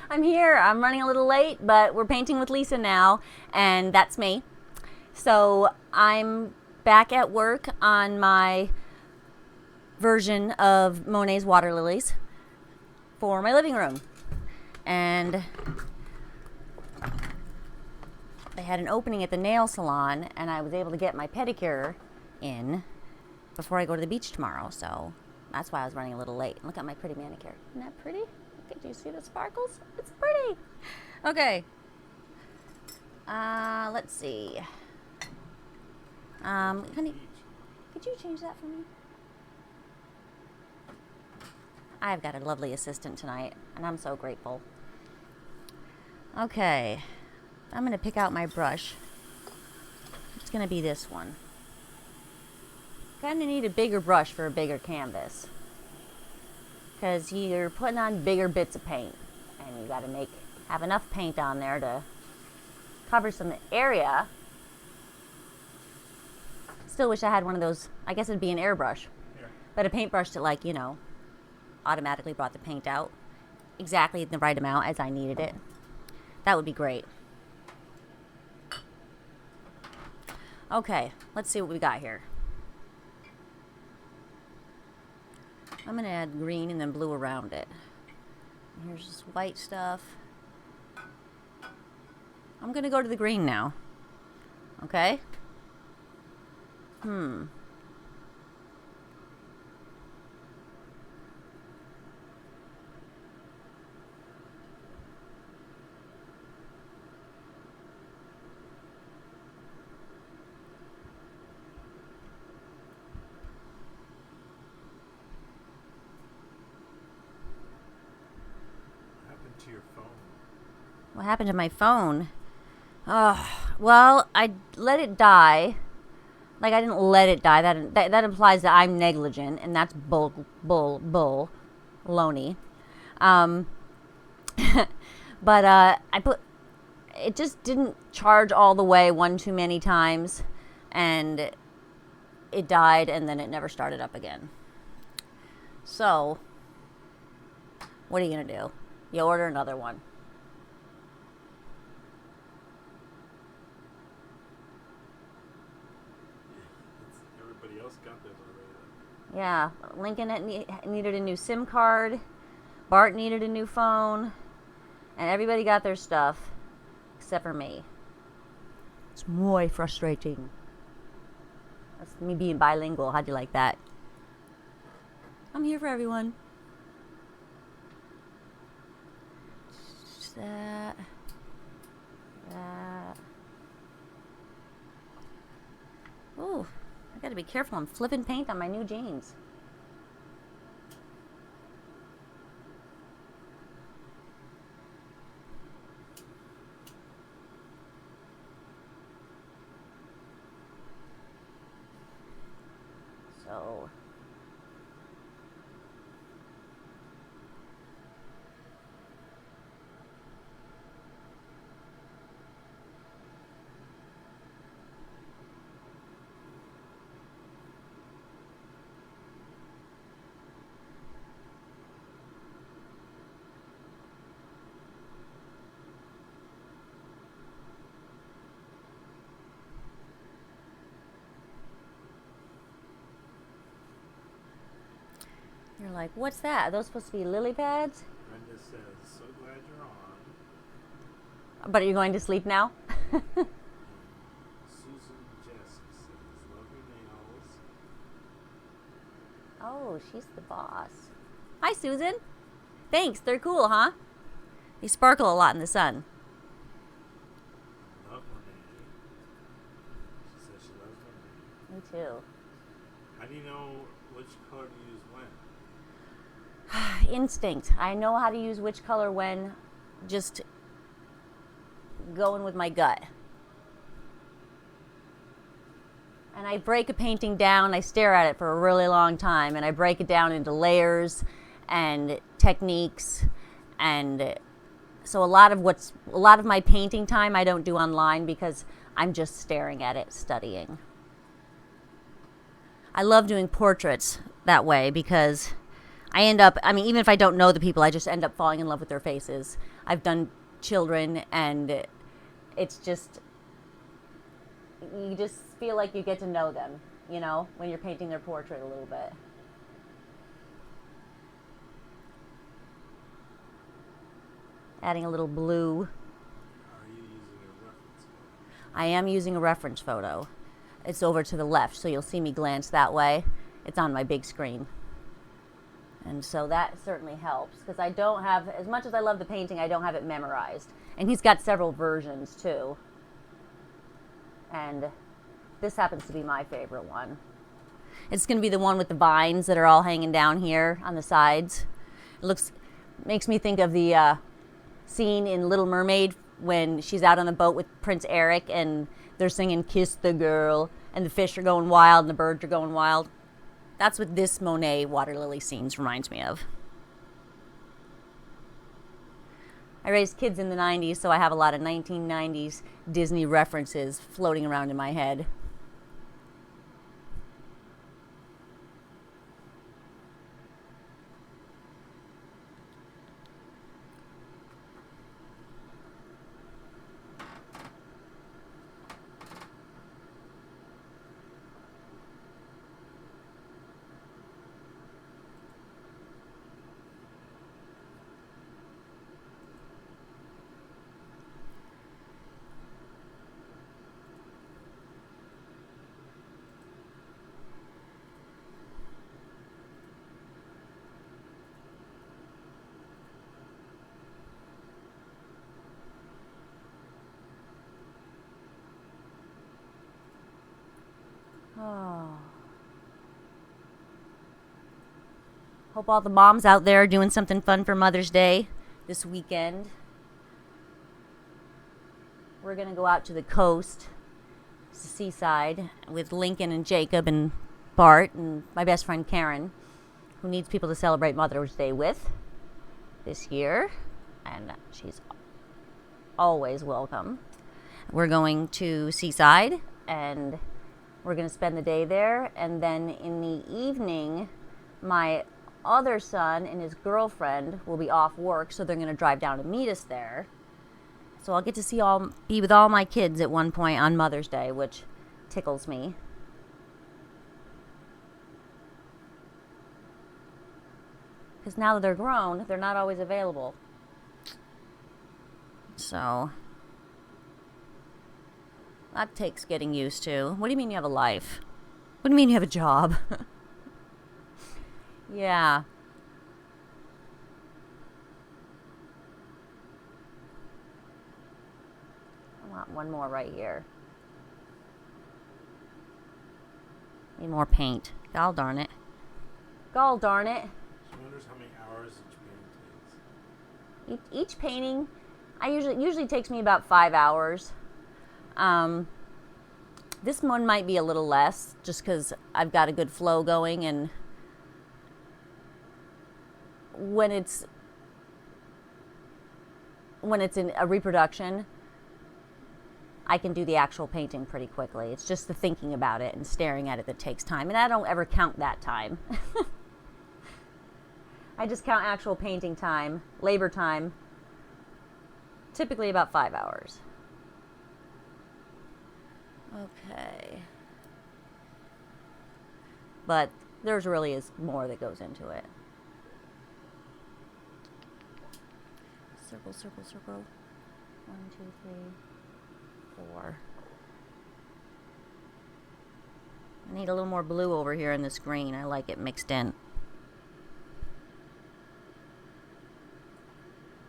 I'm here. I'm running a little late, but we're painting with Lisa now, and that's me. So I'm back at work on my version of Monet's water lilies for my living room. And I had an opening at the nail salon, and I was able to get my pedicure in before I go to the beach tomorrow, so that's why I was running a little late. Look at my pretty manicure. Isn't that pretty? Do you see the sparkles? It's pretty. Okay. Let's see. Honey, could you change that for me? I've got a lovely assistant tonight, and I'm so grateful. Okay. I'm going to pick out my brush. It's going to be this one. Kind of need a bigger brush for a bigger canvas, because you're putting on bigger bits of paint, and you got to have enough paint on there to cover some area. Still wish I had one of those. I guess it'd be an airbrush, but a paintbrush that automatically brought the paint out exactly the right amount as I needed it. That would be great. Okay, let's see what we got here. I'm going to add green and then blue around it. Here's this white stuff. I'm going to go to the green now. Okay? To your phone? What happened to my phone? Well, I let it die. Like, I didn't let it die. That implies that I'm negligent, and that's baloney. But it just didn't charge all the way one too many times, and it died, and then it never started up again. So, what are you gonna do? You order another one. Everybody else got theirs already. Yeah, Lincoln needed a new SIM card. Bart needed a new phone. And everybody got their stuff except for me. It's muy frustrating. That's me being bilingual. How'd you like that? I'm here for everyone. That. Ooh, I gotta be careful. I'm flipping paint on my new jeans. So. You're like, what's that? Are those supposed to be lily pads? Brenda says, so glad you're on. But are you going to sleep now? Susan Jess says, love your nails. Oh, she's the boss. Hi, Susan. Thanks. They're cool, huh? They sparkle a lot in the sun. Love Monet. She says she loves Monet. Me too. How do you know which color to use when? Instinct. I know how to use which color when, just going with my gut. And I break a painting down, I stare at it for a really long time, and I break it down into layers and techniques. And so a lot of my painting time I don't do online because I'm just staring at it, studying. I love doing portraits that way because I end up, I mean, even if I don't know the people, I just end up falling in love with their faces. I've done children, and it's just, you just feel like you get to know them, you know, when you're painting their portrait a little bit. Adding a little blue. Are you using a reference photo? I am using a reference photo. It's over to the left, so you'll see me glance that way. It's on my big screen. And so that certainly helps, because I don't have, as much as I love the painting, I don't have it memorized. And he's got several versions too. And this happens to be my favorite one. It's going to be the one with the vines that are all hanging down here on the sides. It makes me think of the scene in Little Mermaid when she's out on the boat with Prince Eric and they're singing "Kiss the Girl" and the fish are going wild and the birds are going wild. That's what this Monet water lily scenes reminds me of. I raised kids in the 90s, so I have a lot of 1990s Disney references floating around in my head. Oh. Hope all the moms out there are doing something fun for Mother's Day this weekend. We're going to go out to the coast, seaside, with Lincoln and Jacob and Bart and my best friend Karen, who needs people to celebrate Mother's Day with this year. And she's always welcome. We're going to Seaside, and we're going to spend the day there. And then in the evening, my other son and his girlfriend will be off work, so they're going to drive down to meet us there. So I'll get to be with all my kids at one point on Mother's Day, which tickles me. Because now that they're grown, they're not always available. So that takes getting used to. What do you mean you have a life? What do you mean you have a job? Yeah. I want one more right here. Need more paint. Gall darn it. Gall darn it. She wonders how many hours each painting takes. Each painting, usually takes me about 5 hours. This one might be a little less, just because I've got a good flow going, and when it's in a reproduction, I can do the actual painting pretty quickly. It's just the thinking about it and staring at it that takes time, and I don't ever count that time. I just count actual painting time, labor time, typically about 5 hours. Okay. But there's really is more that goes into it. Circle, circle, circle. 1, 2, 3, 4. I need a little more blue over here in this green. I like it mixed in.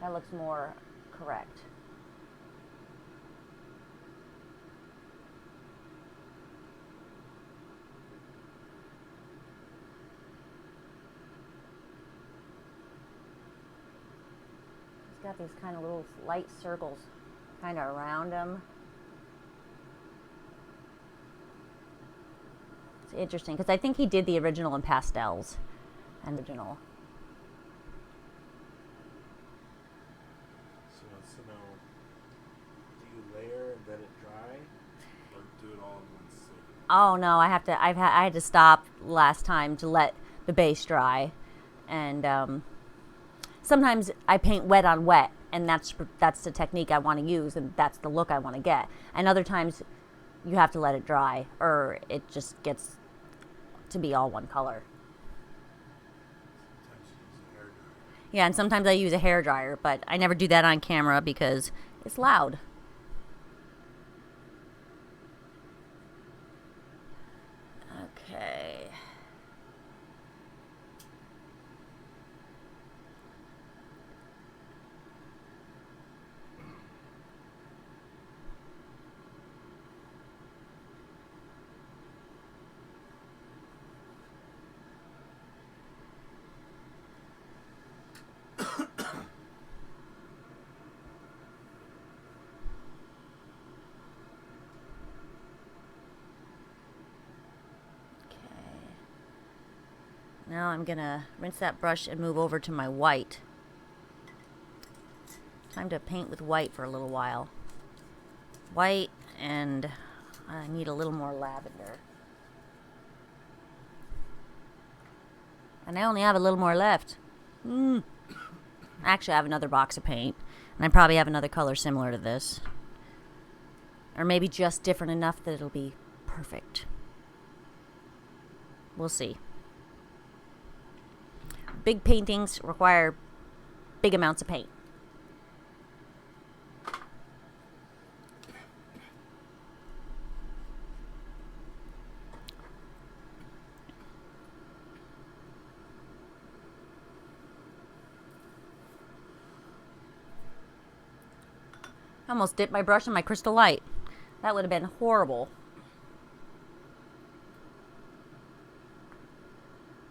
That looks more correct. Got these kind of little light circles kind of around them. It's interesting because I think he did the original in pastels. And original. She wants to know, do you layer and let it dry, or do it all in one sitting? Oh no, I had to stop last time to let the base dry. And sometimes I paint wet on wet, and that's the technique I want to use, and that's the look I want to get. And other times you have to let it dry, or it just gets to be all one color. Yeah, and sometimes I use a hair dryer, but I never do that on camera because it's loud. Okay. Now I'm gonna rinse that brush and move over to my white. Time to paint with white for a little while. White, and I need a little more lavender. And I only have a little more left. Actually, I have another box of paint, and I probably have another color similar to this. Or maybe just different enough that it'll be perfect. We'll see. Big paintings require big amounts of paint. I almost dipped my brush in my Crystal Light. That would have been horrible.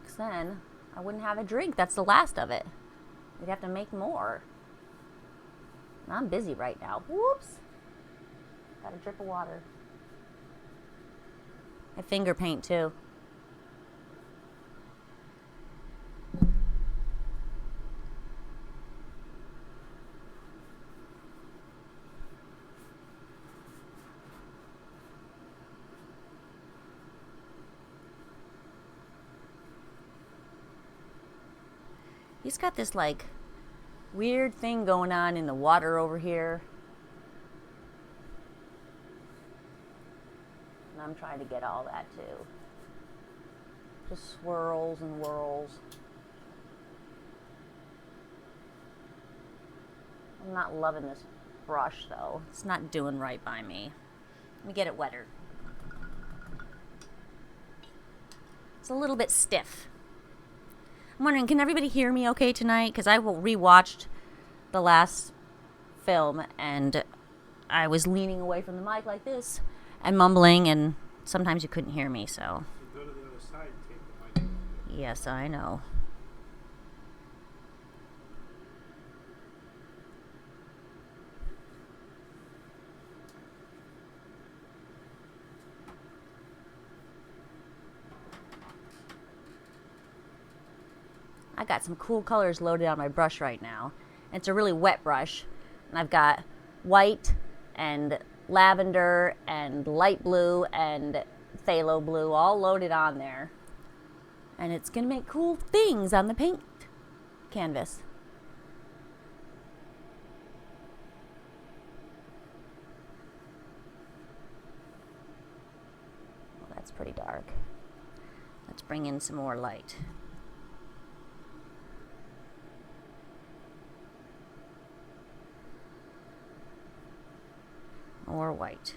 Because then I wouldn't have a drink. That's the last of it. We'd have to make more. I'm busy right now. Whoops. Got a drip of water. I finger paint too. He's got this like weird thing going on in the water over here. And I'm trying to get all that too. Just swirls and whirls. I'm not loving this brush though. It's not doing right by me. Let me get it wetter. It's a little bit stiff. I'm wondering, can everybody hear me okay tonight? Because I rewatched the last film, and I was leaning away from the mic like this and mumbling, and sometimes you couldn't hear me, so. Go to the other side and take the mic. Yes, I know. I got some cool colors loaded on my brush right now. It's a really wet brush. And I've got white and lavender and light blue and phthalo blue all loaded on there. And it's going to make cool things on the paint canvas. Well, that's pretty dark. Let's bring in some more light. Or white.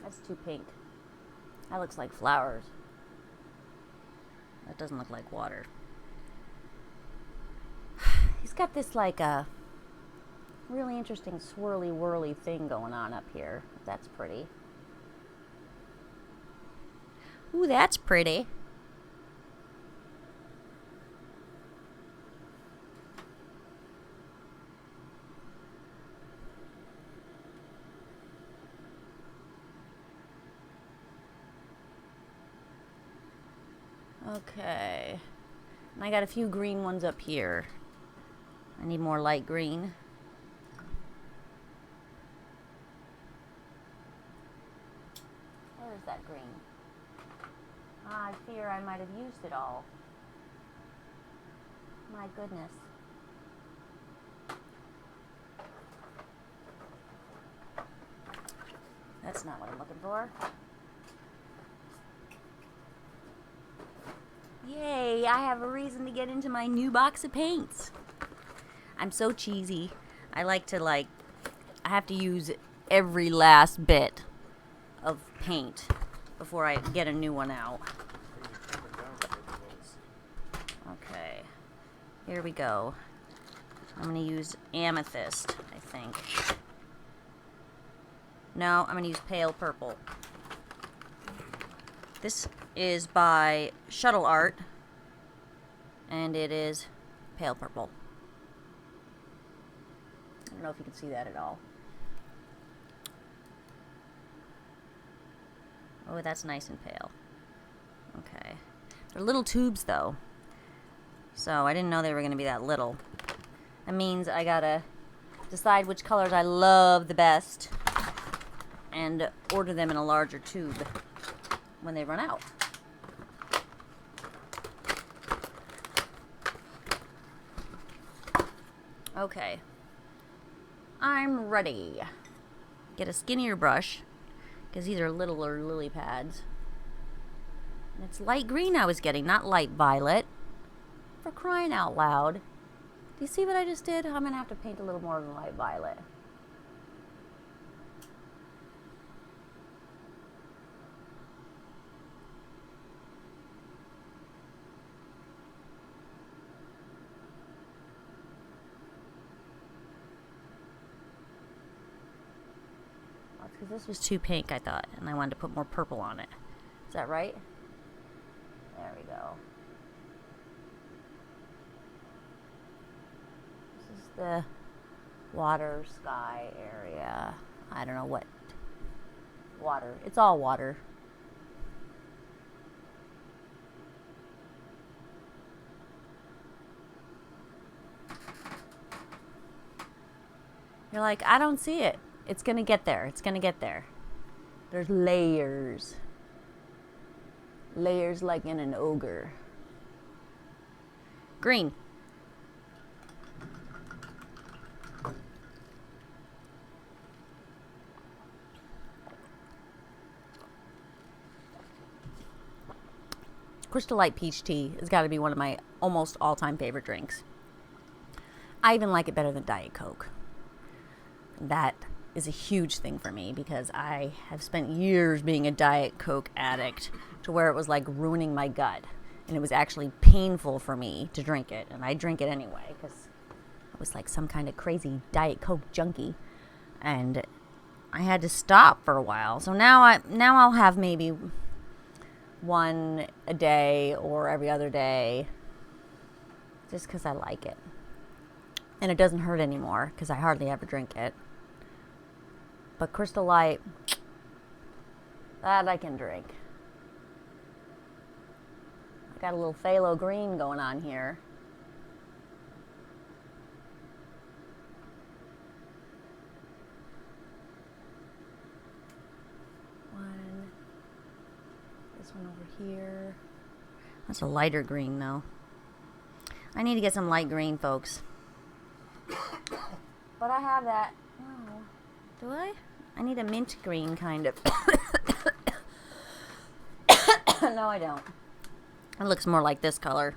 That's too pink. That looks like flowers. That doesn't look like water. He's got this like a really interesting swirly whirly thing going on up here. That's pretty. Ooh, that's pretty. Okay. And I got a few green ones up here. I need more light green. Where is that green? I fear I might have used it all. My goodness. That's not what I'm looking for. Yay, I have a reason to get into my new box of paints. I'm so cheesy. I have to use every last bit of paint before I get a new one out. Okay, here we go. I'm gonna use amethyst, I think. No, I'm gonna use pale purple. This is by Shuttle Art, and it is pale purple. I don't know if you can see that at all. Oh, that's nice and pale. Okay. They're little tubes, though. So I didn't know they were going to be that little. That means I gotta decide which colors I love the best and order them in a larger tube when they run out. Okay. I'm ready. Get a skinnier brush, because these are littler lily pads. And it's light green I was getting, not light violet. For crying out loud. Do you see what I just did? I'm going to have to paint a little more than light violet. Because this was too pink, I thought, and I wanted to put more purple on it. Is that right? There we go. This is the water sky area. I don't know what water. It's all water. You're like, I don't see it. It's gonna get there. It's gonna get there. There's layers. Layers like in an ogre. Green. Crystal Light Peach Tea has got to be one of my almost all-time favorite drinks. I even like it better than Diet Coke. That is a huge thing for me because I have spent years being a Diet Coke addict to where it was like ruining my gut. And it was actually painful for me to drink it. And I drink it anyway because I was like some kind of crazy Diet Coke junkie. And I had to stop for a while. So now I'll have maybe one a day or every other day just because I like it. And it doesn't hurt anymore because I hardly ever drink it. But Crystal Light, that I can drink. I got a little phthalo green going on here. This one over here. That's a lighter green though. I need to get some light green, folks. But I have that. Oh, do I? I need a mint green kind of. No, I don't. It looks more like this color.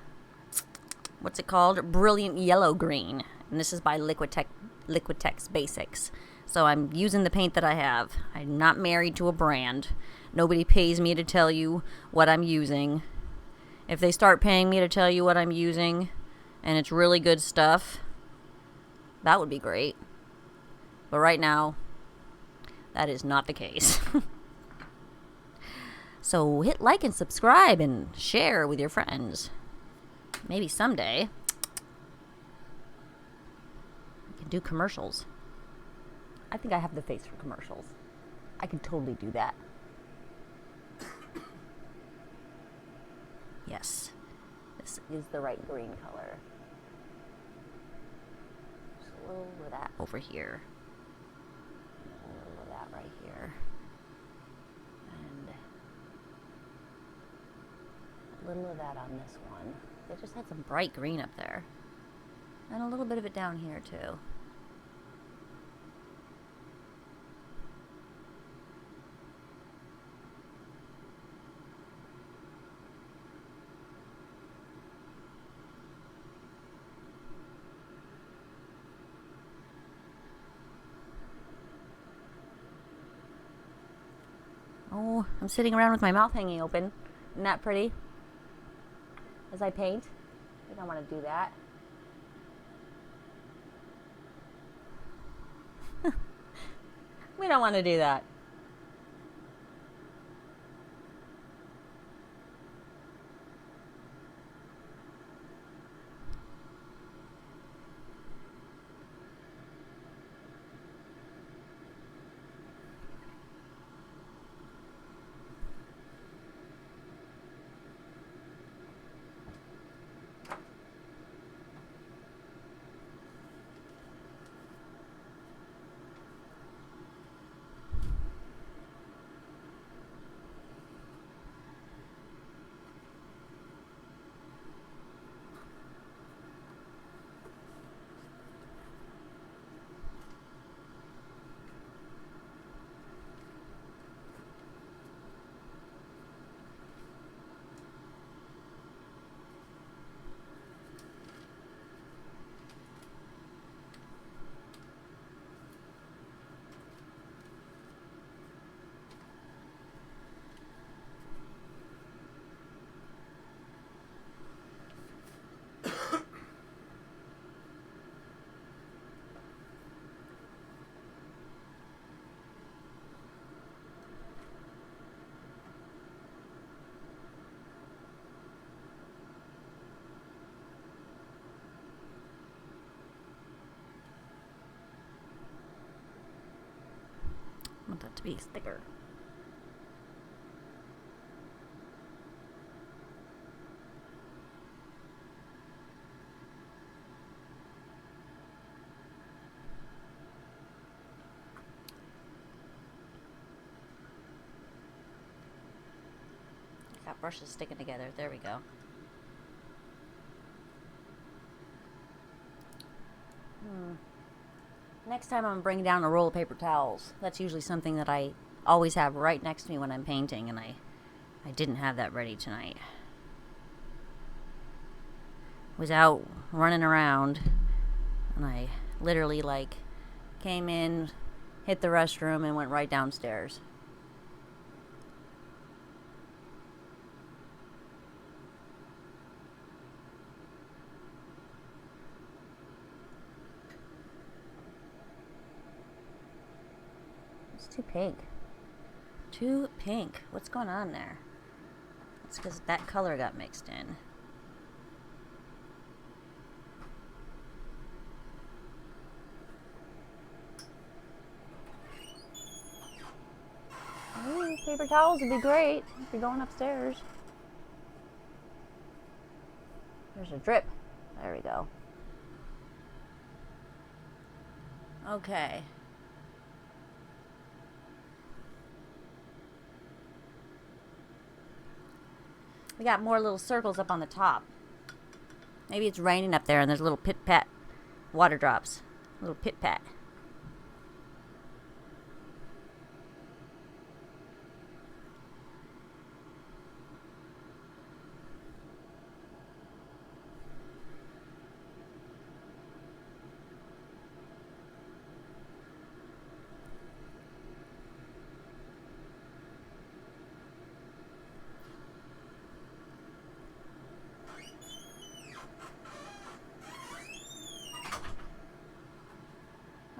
What's it called? Brilliant Yellow Green. And this is by Liquitex Basics. So I'm using the paint that I have. I'm not married to a brand. Nobody pays me to tell you what I'm using. If they start paying me to tell you what I'm using and it's really good stuff, that would be great. But right now, that is not the case. So hit like and subscribe and share with your friends. Maybe someday we can do commercials. I think I have the face for commercials. I could totally do that. Yes, this is the right green color. Just a little of that over here. A little of that right here. And a little of that on this one. They just had some bright green up there. And a little bit of it down here too. Oh, I'm sitting around with my mouth hanging open. Isn't that pretty? As I paint. We don't want to do that. We don't want to do that. I want that to be thicker. Got brushes sticking together. There we go. Next time I'm bringing down a roll of paper towels. That's usually something that I always have right next to me when I'm painting, and I didn't have that ready tonight. Was out running around, and I literally came in, hit the restroom, and went right downstairs. It's too pink. Too pink. What's going on there? It's because that color got mixed in. Ooh, paper towels would be great if you're going upstairs. There's a drip. There we go. Okay. We got more little circles up on the top. Maybe it's raining up there and there's little pit-pat water drops. Little pit-pat.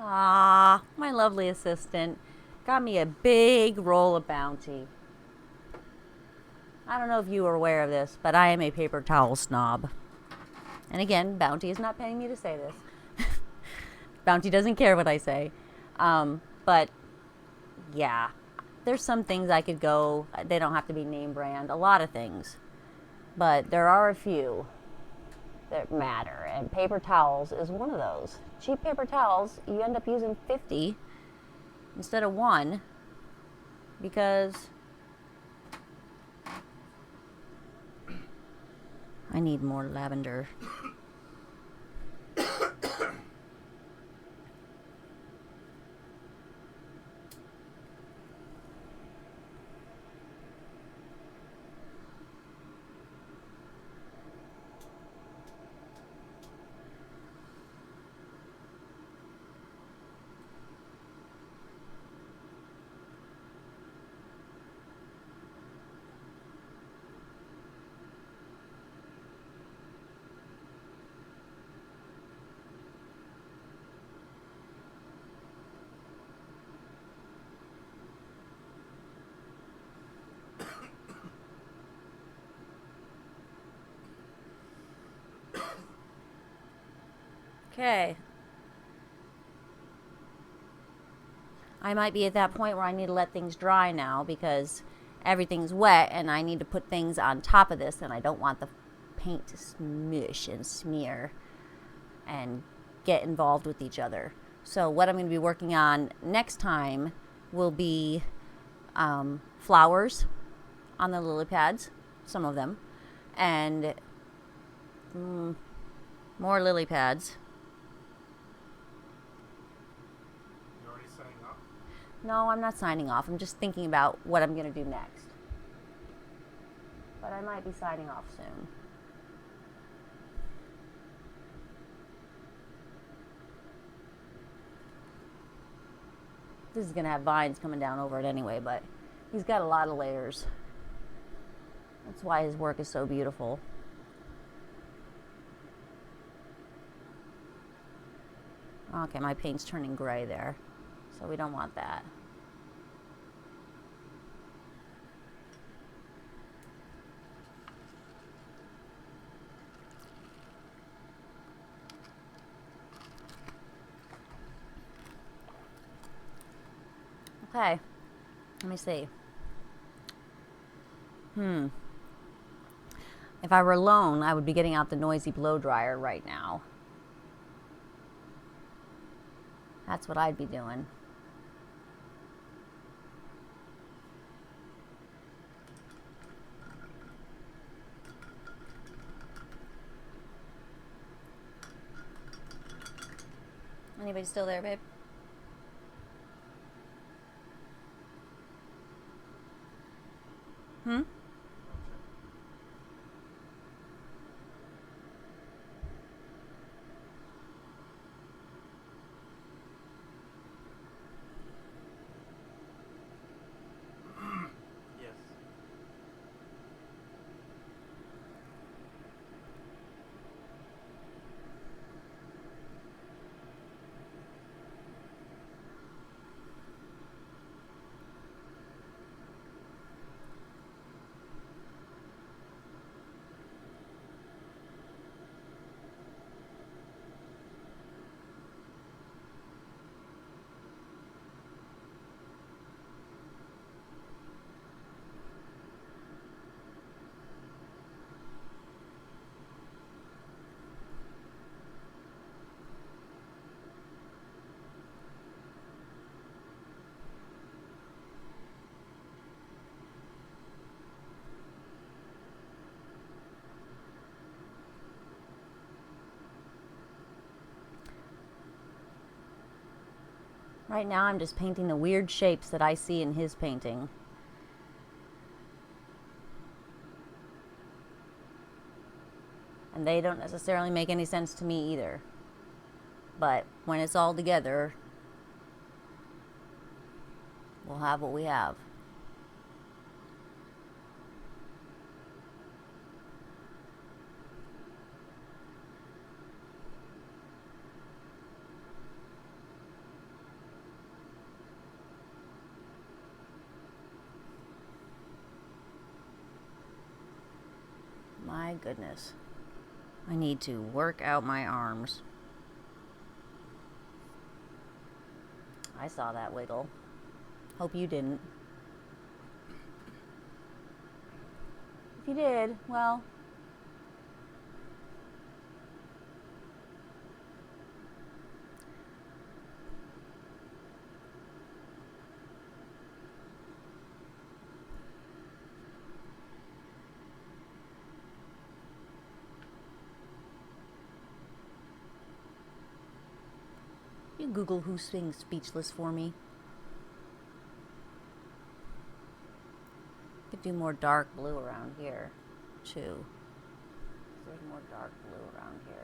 Ah, my lovely assistant got me a big roll of Bounty. I don't know if you are aware of this, but I am a paper towel snob. And again, Bounty is not paying me to say this. Bounty doesn't care what I say. But yeah, there's some things I could go, they don't have to be name brand, a lot of things. But there are a few that matter, and paper towels is one of those. Cheap paper towels, you end up using 50 instead of 1 because I need more lavender. Okay. I might be at that point where I need to let things dry now because everything's wet and I need to put things on top of this and I don't want the paint to smush and smear and get involved with each other. So what I'm going to be working on next time will be flowers on the lily pads, some of them, and more lily pads. You already signing off? No, I'm not signing off. I'm just thinking about what I'm going to do next. But I might be signing off soon. This is going to have vines coming down over it anyway, but he's got a lot of layers. That's why his work is so beautiful. Okay, my paint's turning gray there, so we don't want that. Okay, let me see. If I were alone, I would be getting out the noisy blow dryer right now. That's what I'd be doing. Anybody still there, babe? Yes. Right now I'm just painting the weird shapes that I see in his painting. And they don't necessarily make any sense to me either. But when it's all together, we'll have what we have. My goodness. I need to work out my arms. I saw that wiggle. Hope you didn't. If you did, well, you Google who sings Speechless for me. Could do more dark blue around here, too. There's more dark blue around here.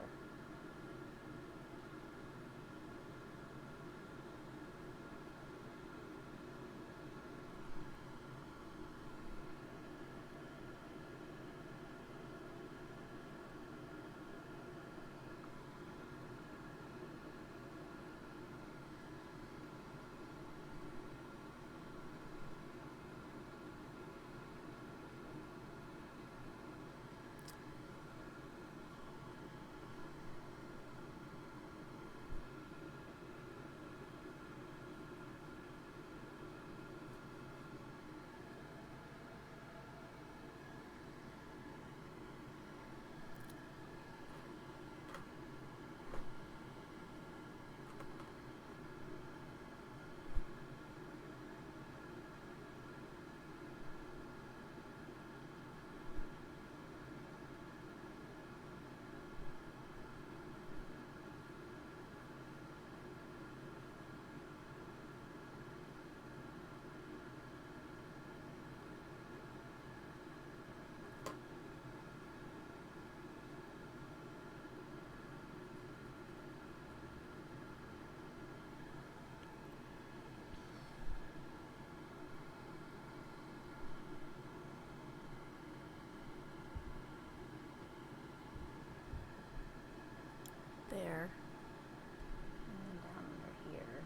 There. And then down under here.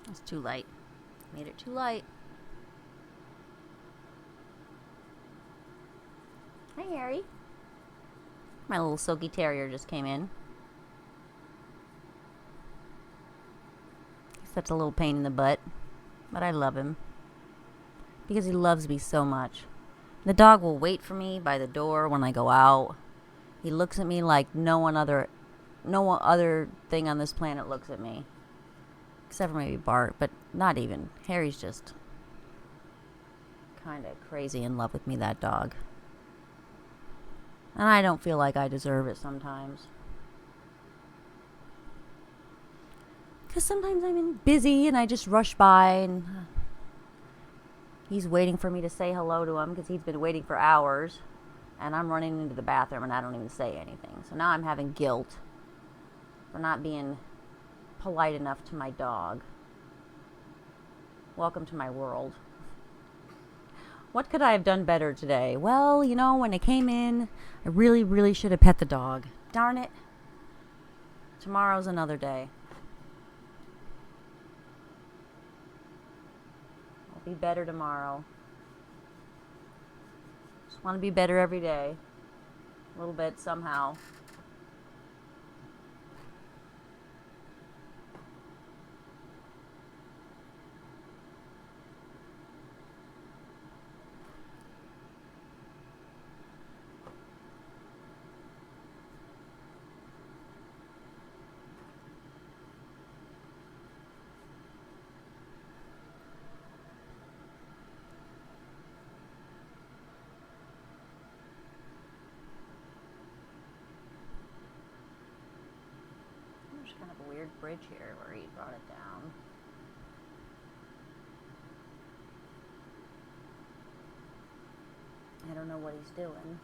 It's too light. Made it too light. Hi, Harry. My little silky terrier just came in. He's such a little pain in the butt, but I love him because he loves me so much. The dog will wait for me by the door when I go out. He looks at me like no one other thing on this planet looks at me. Except for maybe Bart, but not even. Harry's just kind of crazy in love with me, that dog. And I don't feel like I deserve it sometimes. Because sometimes I'm busy and I just rush by and he's waiting for me to say hello to him because he's been waiting for hours. And I'm running into the bathroom and I don't even say anything. So now I'm having guilt for not being polite enough to my dog. Welcome to my world. What could I have done better today? Well, you know, when I came in, I really, really should have pet the dog. Darn it. Tomorrow's another day. I'll be better tomorrow. Just want to be better every day. A little bit somehow. bridge here where he brought it down. I don't know what he's doing.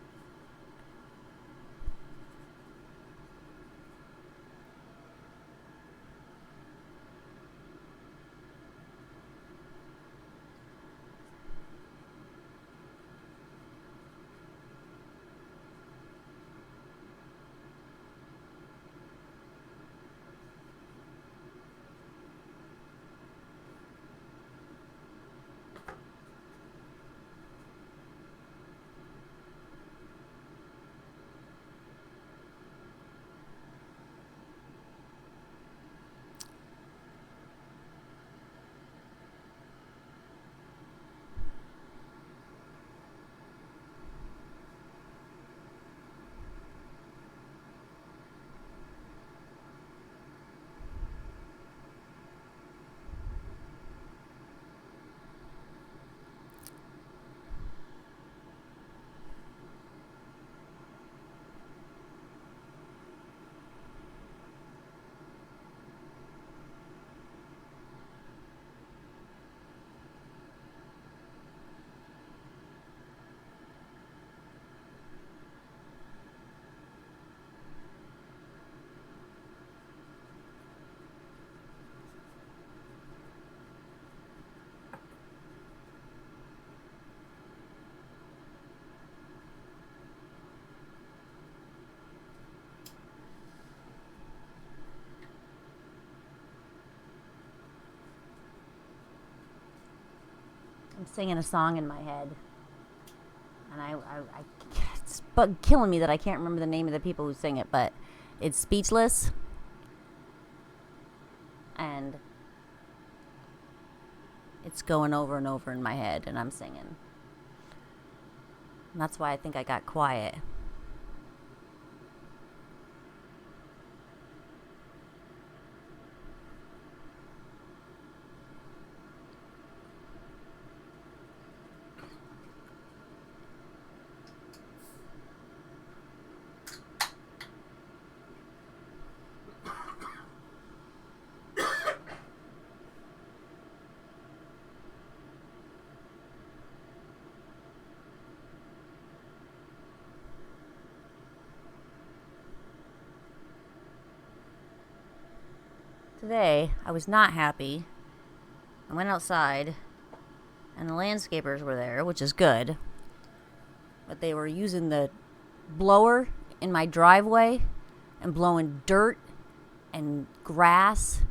I'm singing a song in my head, and it's killing me that I can't remember the name of the people who sing it, but it's Speechless, and it's going over and over in my head, and I'm singing. And that's why I think I got quiet. Today, I was not happy. I went outside, and the landscapers were there, which is good. But they were using the blower in my driveway and blowing dirt and grass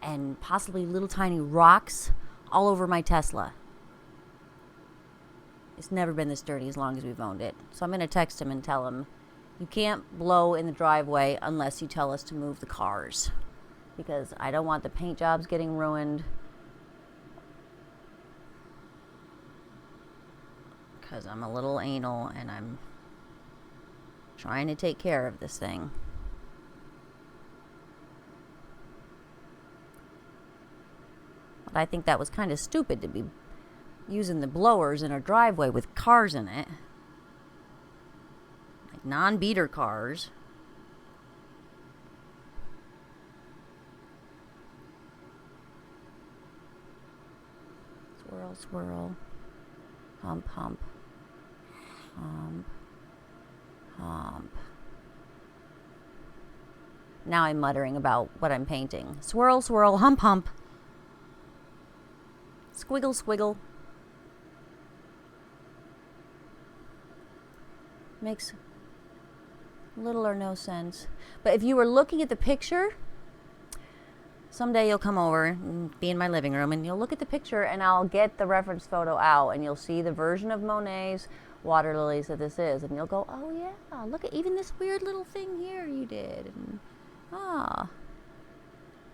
and possibly little tiny rocks all over my Tesla. It's never been this dirty as long as we've owned it. So I'm going to text him and tell him, you can't blow in the driveway unless you tell us to move the cars. Because I don't want the paint jobs getting ruined. Because I'm a little anal and I'm trying to take care of this thing. But I think that was kind of stupid to be using the blowers in a driveway with cars in it. Like non-beater cars. Swirl, swirl. Hump, hump. Hump. Hump. Now I'm muttering about what I'm painting. Swirl, swirl, hump, hump. Squiggle, squiggle. Makes little or no sense. But if you were looking at the picture, someday you'll come over and be in my living room and you'll look at the picture and I'll get the reference photo out and you'll see the version of Monet's water lilies that this is. And you'll go, oh yeah, look at even this weird little thing here you did. And,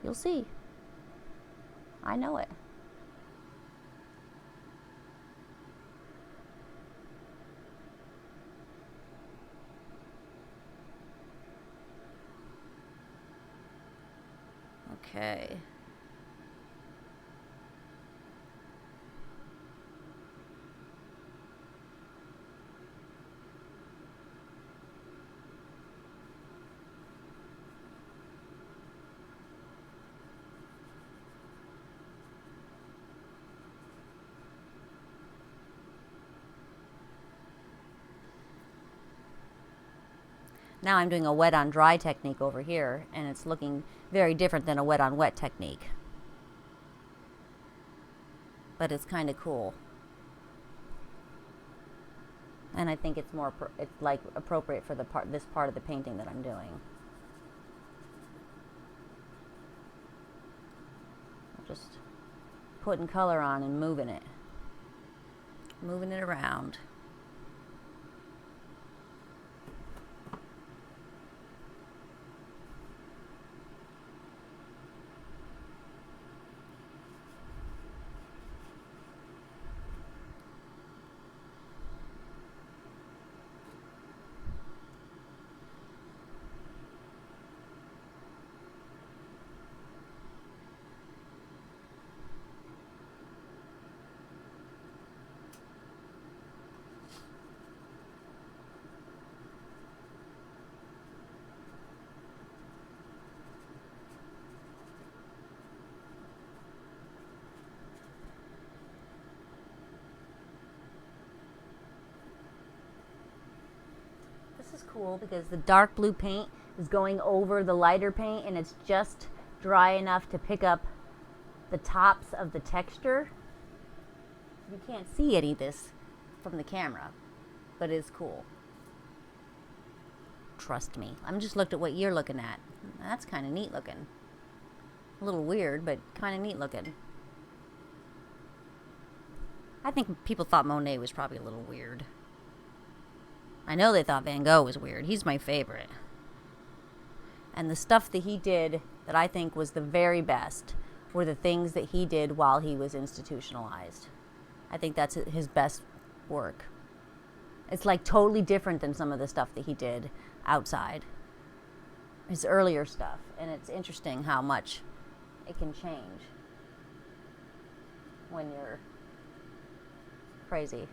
you'll see. I know it. Okay. Now I'm doing a wet on dry technique over here, and it's looking very different than a wet on wet technique. But it's kind of cool. And I think it's more, it's like appropriate for this part of the painting that I'm doing. I'm just putting color on and moving it around. This is cool because the dark blue paint is going over the lighter paint, and it's just dry enough to pick up the tops of the texture. You can't see any of this from the camera, but it's cool. Trust me. I'm just looked at what you're looking at. That's kind of neat looking. A little weird, but kind of neat looking. I think people thought Monet was probably a little weird. I know they thought Van Gogh was weird. He's my favorite. And the stuff that he did that I think was the very best were the things that he did while he was institutionalized. I think that's his best work. It's like totally different than some of the stuff that he did outside. His earlier stuff. And it's interesting how much it can change when you're crazy.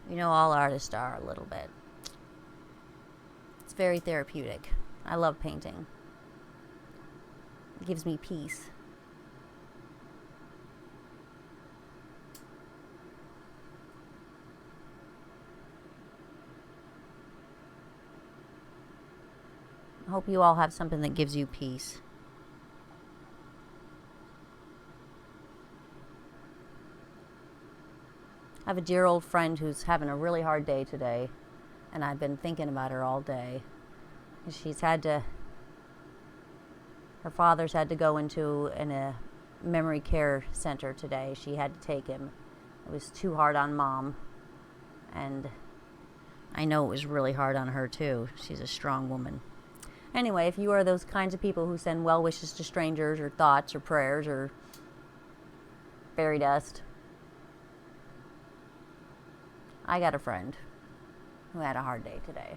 You know, all artists are a little bit. It's very therapeutic. I love painting. It gives me peace. I hope you all have something that gives you peace. I have a dear old friend who's having a really hard day today, and I've been thinking about her all day. Her father's had to go into a memory care center today. She had to take him. It was too hard on Mom, and I know it was really hard on her too. She's a strong woman. Anyway, if you are those kinds of people who send well wishes to strangers, or thoughts, or prayers, or fairy dust, I got a friend who had a hard day today.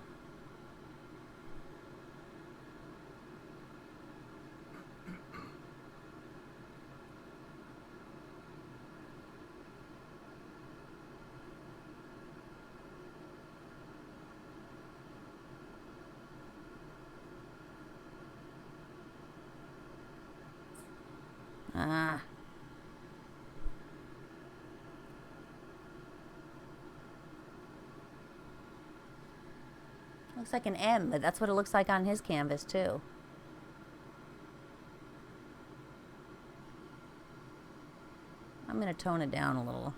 Looks like an M, but that's what it looks like on his canvas too. I'm going to tone it down a little.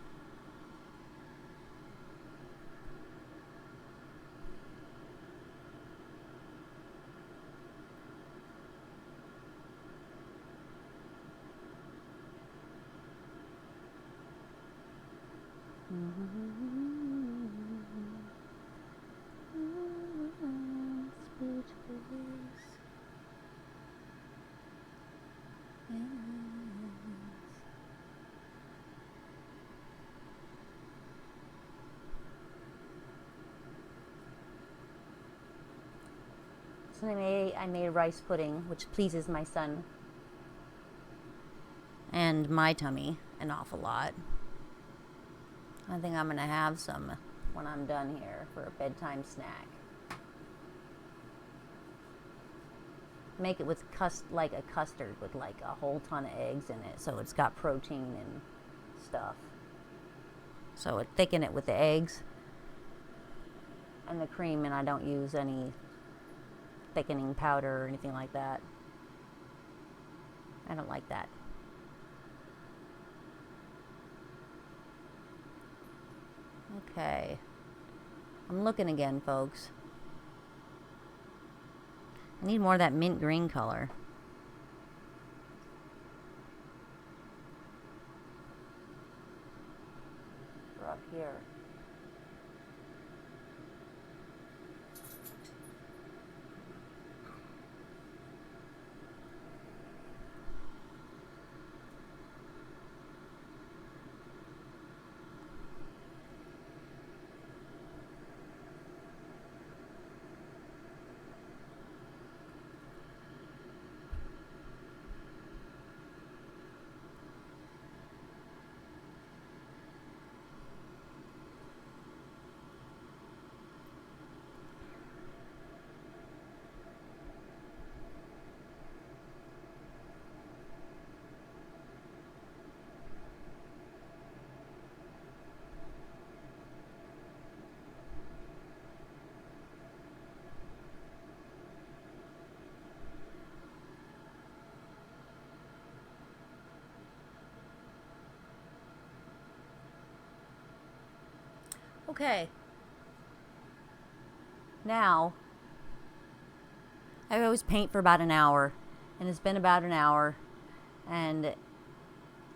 So I made rice pudding, which pleases my son and my tummy an awful lot. I think I'm going to have some when I'm done here for a bedtime snack. Make it with like a custard with like a whole ton of eggs in it, so it's got protein and stuff. So I thicken it with the eggs and the cream, and I don't use any thickening powder or anything like that. I don't like that. Okay. I'm looking again, folks. I need more of that mint green color. For up here. Okay. Now, I always paint for about an hour, and it's been about an hour, and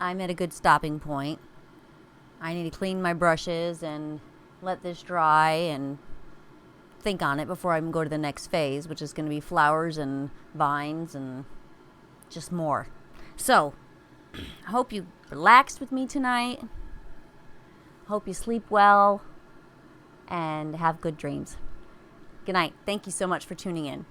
I'm at a good stopping point. I need to clean my brushes and let this dry and think on it before I can go to the next phase, which is going to be flowers and vines and just more. So, I hope you relaxed with me tonight. Hope you sleep well and have good dreams. Good night. Thank you so much for tuning in.